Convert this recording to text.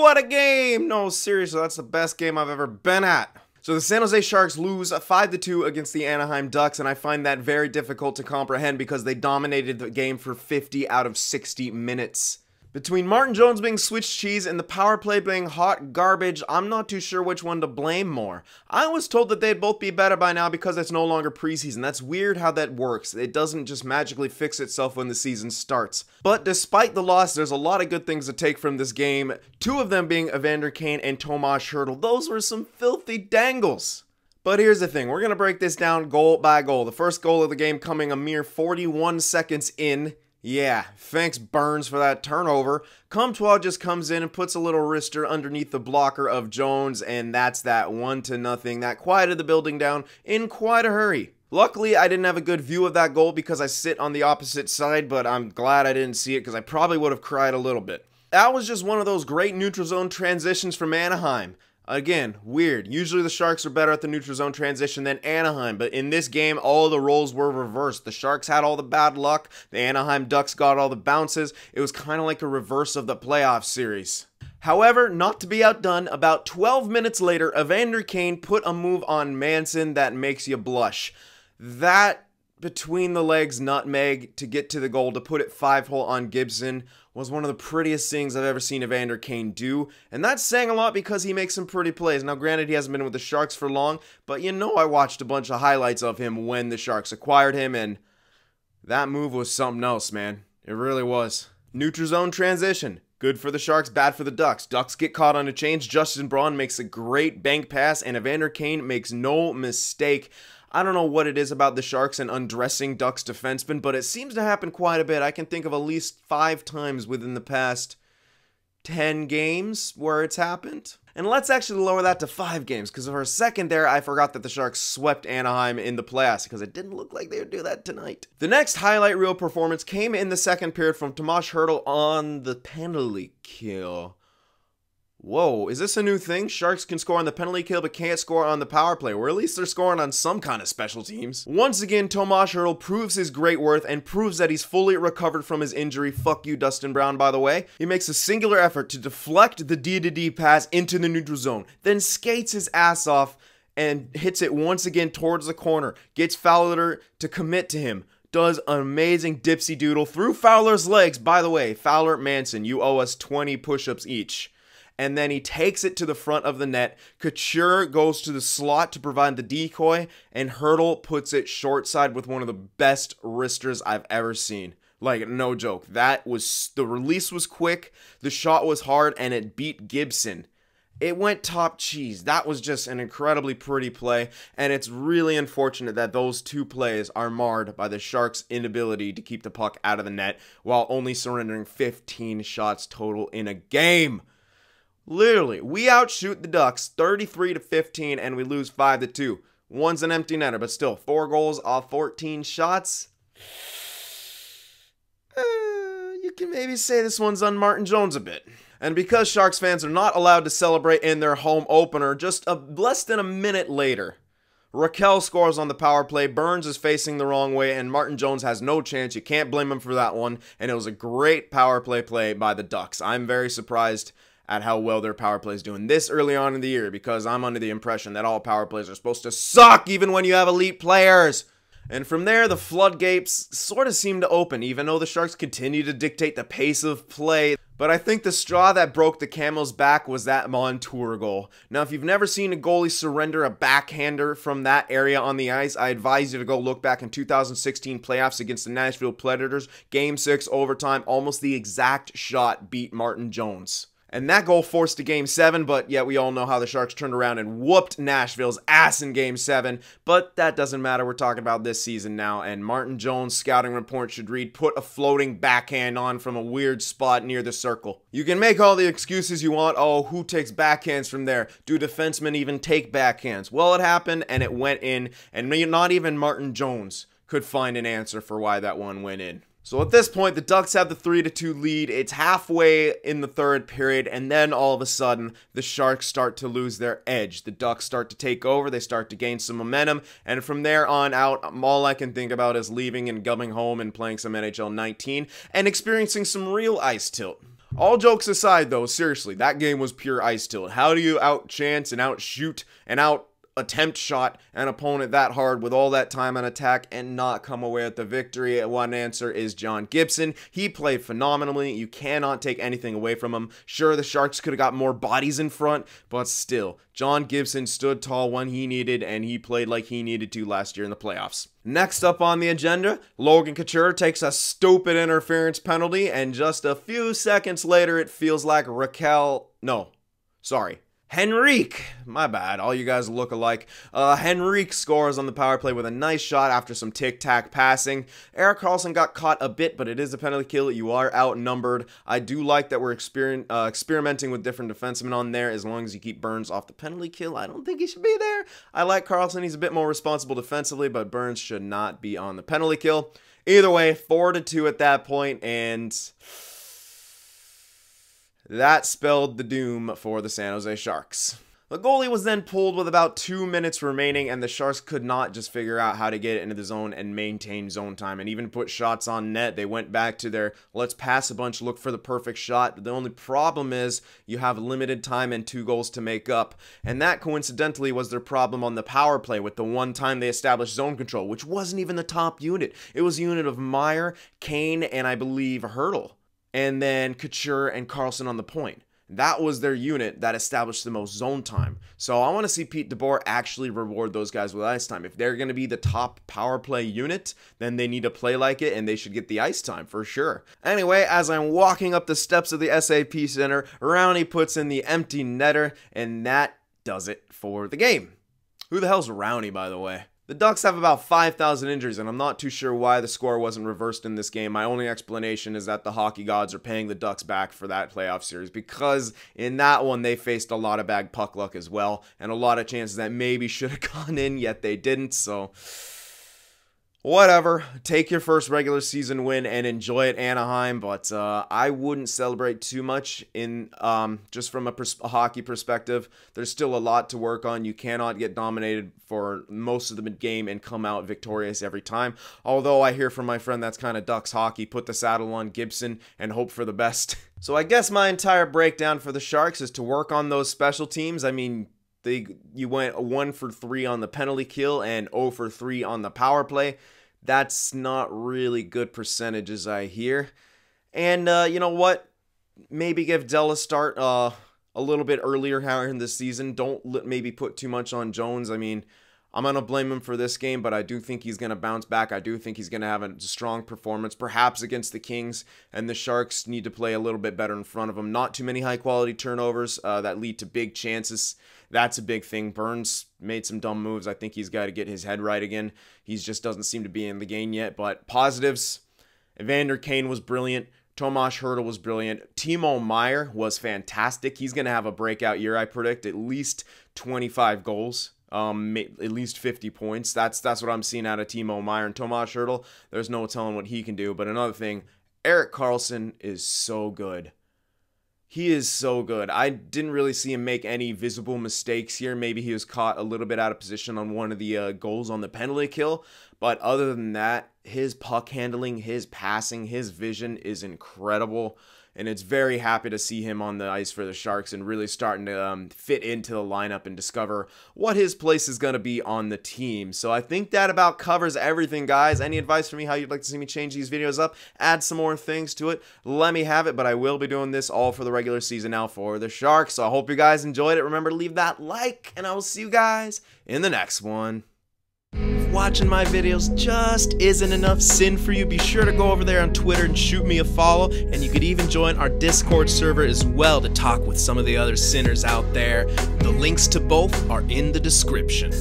what a game! No, seriously, that's the best game I've ever been at. So the San Jose Sharks lose 5-2 against the Anaheim Ducks, and I find that very difficult to comprehend because they dominated the game for 50 out of 60 minutes. Between Martin Jones being switched cheese and the power play being hot garbage, I'm not too sure which one to blame more. I was told that they'd both be better by now because it's no longer preseason. That's weird how that works. It doesn't just magically fix itself when the season starts. But despite the loss, there's a lot of good things to take from this game. Two of them being Evander, Kane, and Tomas Hertl. Those were some filthy dangles. But here's the thing, we're going to break this down goal by goal. The first goal of the game coming a mere 41 seconds in. Yeah, thanks Burns for that turnover. Comtois just comes in and puts a little wrister underneath the blocker of Jones, and that's that 1-0. That quieted the building down in quite a hurry. Luckily, I didn't have a good view of that goal because I sit on the opposite side, but I'm glad I didn't see it because I probably would have cried a little bit. That was just one of those great neutral zone transitions from Anaheim. Again, weird. Usually the Sharks are better at the neutral zone transition than Anaheim, but in this game, all the roles were reversed. The Sharks had all the bad luck, the Anaheim Ducks got all the bounces. It was kind of like a reverse of the playoff series. However, not to be outdone, about 12 minutes later, Evander Kane put a move on Manson that makes you blush. That between the legs nutmeg to get to the goal to put it 5-hole on Gibson was one of the prettiest things I've ever seen Evander Kane do, and that's saying a lot because he makes some pretty plays. Now granted, he hasn't been with the Sharks for long, but you know I watched a bunch of highlights of him when the Sharks acquired him, and that move was something else, man. It really was. Neutral zone transition. Good for the Sharks, bad for the Ducks. Ducks get caught on a change. Justin Braun makes a great bank pass, and Evander Kane makes no mistake. I don't know what it is about the Sharks and undressing Ducks defensemen, but it seems to happen quite a bit. I can think of at least 5 times within the past 10 games where it's happened. And let's actually lower that to 5 games, because for a second there, I forgot that the Sharks swept Anaheim in the playoffs, because it didn't look like they would do that tonight. The next highlight reel performance came in the second period from Tomas Hertl on the penalty kill. Whoa, is this a new thing? Sharks can score on the penalty kill but can't score on the power play, or at least they're scoring on some kind of special teams. Once again, Tomas Hertl proves his great worth and proves that he's fully recovered from his injury. Fuck you, Dustin Brown, by the way. He makes a singular effort to deflect the D-to-D pass into the neutral zone, then skates his ass off and hits it once again towards the corner. Gets Fowler to commit to him. Does an amazing dipsy doodle through Fowler's legs. By the way, Fowler, Manson, you owe us 20 push-ups each. And then he takes it to the front of the net. Couture goes to the slot to provide the decoy, and Hertl puts it short side with one of the best wristers I've ever seen. Like, no joke. The release was quick, the shot was hard, and it beat Gibson. It went top cheese. That was just an incredibly pretty play, and it's really unfortunate that those 2 plays are marred by the Sharks' inability to keep the puck out of the net while only surrendering 15 shots total in a game. Literally, we outshoot the Ducks 33-15 and we lose 5-2. One's an empty netter, but still, 4 goals off 14 shots. You can maybe say this one's on Martin Jones a bit. And because Sharks fans are not allowed to celebrate in their home opener, just less than a minute later, Raquel scores on the power play. Burns is facing the wrong way, and Martin Jones has no chance. You can't blame him for that one. And it was a great power play by the Ducks. I'm very surprised at how well their power play is doing this early on in the year, because I'm under the impression that all power plays are supposed to suck even when you have elite players. And from there, the floodgates sort of seem to open, even though the Sharks continue to dictate the pace of play. But I think the straw that broke the camel's back was that Montour goal. Now, if you've never seen a goalie surrender a backhander from that area on the ice, I advise you to go look back in 2016 playoffs against the Nashville Predators. Game 6, overtime, almost the exact shot beat Martin Jones. And that goal forced a Game 7, but yet we all know how the Sharks turned around and whooped Nashville's ass in Game 7. But that doesn't matter. We're talking about this season now. And Martin Jones' scouting report should read, put a floating backhand on from a weird spot near the circle. You can make all the excuses you want. Oh, who takes backhands from there? Do defensemen even take backhands? Well, it happened, and it went in. And not even Martin Jones could find an answer for why that one went in. So at this point, the Ducks have the 3-2 lead. It's halfway in the third period, and then all of a sudden, the Sharks start to lose their edge. The Ducks start to take over. They start to gain some momentum, and from there on out, all I can think about is leaving and coming home and playing some NHL 19 and experiencing some real ice tilt. All jokes aside though, seriously, that game was pure ice tilt. How do you out-chance and out-shoot and out-attempt shot an opponent that hard with all that time on attack and not come away with the victory? One answer is John Gibson. He played phenomenally. You cannot take anything away from him. Sure, the Sharks could have got more bodies in front, but still, John Gibson stood tall when he needed, and he played like he needed to last year in the playoffs. Next up on the agenda, Logan Couture takes a stupid interference penalty, and just a few seconds later, it feels like Henrique, my bad, all you guys look alike. Henrique scores on the power play with a nice shot after some tic-tac passing. Erik Karlsson got caught a bit, but it is a penalty kill. You are outnumbered. I do like that we're experimenting with different defensemen on there as long as you keep Burns off the penalty kill. I don't think he should be there. I like Karlsson. He's a bit more responsible defensively, but Burns should not be on the penalty kill. Either way, 4-2 at that point, and that spelled the doom for the San Jose Sharks. The goalie was then pulled with about 2 minutes remaining, and the Sharks could not just figure out how to get it into the zone and maintain zone time and even put shots on net. They went back to their let's pass a bunch, look for the perfect shot. The only problem is you have limited time and 2 goals to make up, and that coincidentally was their problem on the power play with the one time they established zone control, which wasn't even the top unit. It was a unit of Meier, Kane, and I believe Hertl, and then Couture and Karlsson on the point. That was their unit that established the most zone time. So I want to see Pete DeBoer actually reward those guys with ice time. If they're going to be the top power play unit, then they need to play like it, and they should get the ice time for sure. Anyway, as I'm walking up the steps of the SAP Center, Rowney puts in the empty netter, and that does it for the game. Who the hell's Rowney, by the way? The Ducks have about 5,000 injuries, and I'm not too sure why the score wasn't reversed in this game. My only explanation is that the hockey gods are paying the Ducks back for that playoff series, because in that one they faced a lot of bad puck luck as well, and a lot of chances that maybe should have gone in, yet they didn't, so whatever. Take your first regular season win and enjoy it, Anaheim, but I wouldn't celebrate too much in just from a hockey perspective. There's still a lot to work on. You cannot get dominated for most of the game and come out victorious every time. Although I hear from my friend that's kind of Ducks hockey, put the saddle on Gibson and hope for the best. So I guess my entire breakdown for the Sharks is to work on those special teams. I mean, you went 1 for 3 on the penalty kill and 0 for 3 on the power play. That's not really good percentages, I hear. And you know what? Maybe give Dell a start a little bit earlier here in the season. Don't maybe put too much on Jones. I mean, I'm going to blame him for this game, but I do think he's going to bounce back. I do think he's going to have a strong performance, perhaps against the Kings, and the Sharks need to play a little bit better in front of him. Not too many high-quality turnovers that lead to big chances. That's a big thing. Burns made some dumb moves. I think he's got to get his head right again. He just doesn't seem to be in the game yet, but positives, Evander, Kane was brilliant. Tomas, Hertl was brilliant. Timo Meier was fantastic. He's going to have a breakout year, I predict. At least 25 goals. At least 50 points. That's what I'm seeing out of Timo Meier. And Tomas Hertl, there's no telling what he can do. But another thing, Erik Karlsson is so good. He is so good. I didn't really see him make any visible mistakes here. Maybe he was caught a little bit out of position on one of the goals on the penalty kill. But other than that, his puck handling, his passing, his vision is incredible. And it's very happy to see him on the ice for the Sharks and really starting to fit into the lineup and discover what his place is going to be on the team. So I think that about covers everything, guys. Any advice for me how you'd like to see me change these videos up, add some more things to it, let me have it. But I will be doing this all for the regular season now for the Sharks. So I hope you guys enjoyed it. Remember to leave that like, and I will see you guys in the next one. If watching my videos just isn't enough sin for you, be sure to go over there on Twitter and shoot me a follow, and you could even join our Discord server as well to talk with some of the other sinners out there. The links to both are in the description.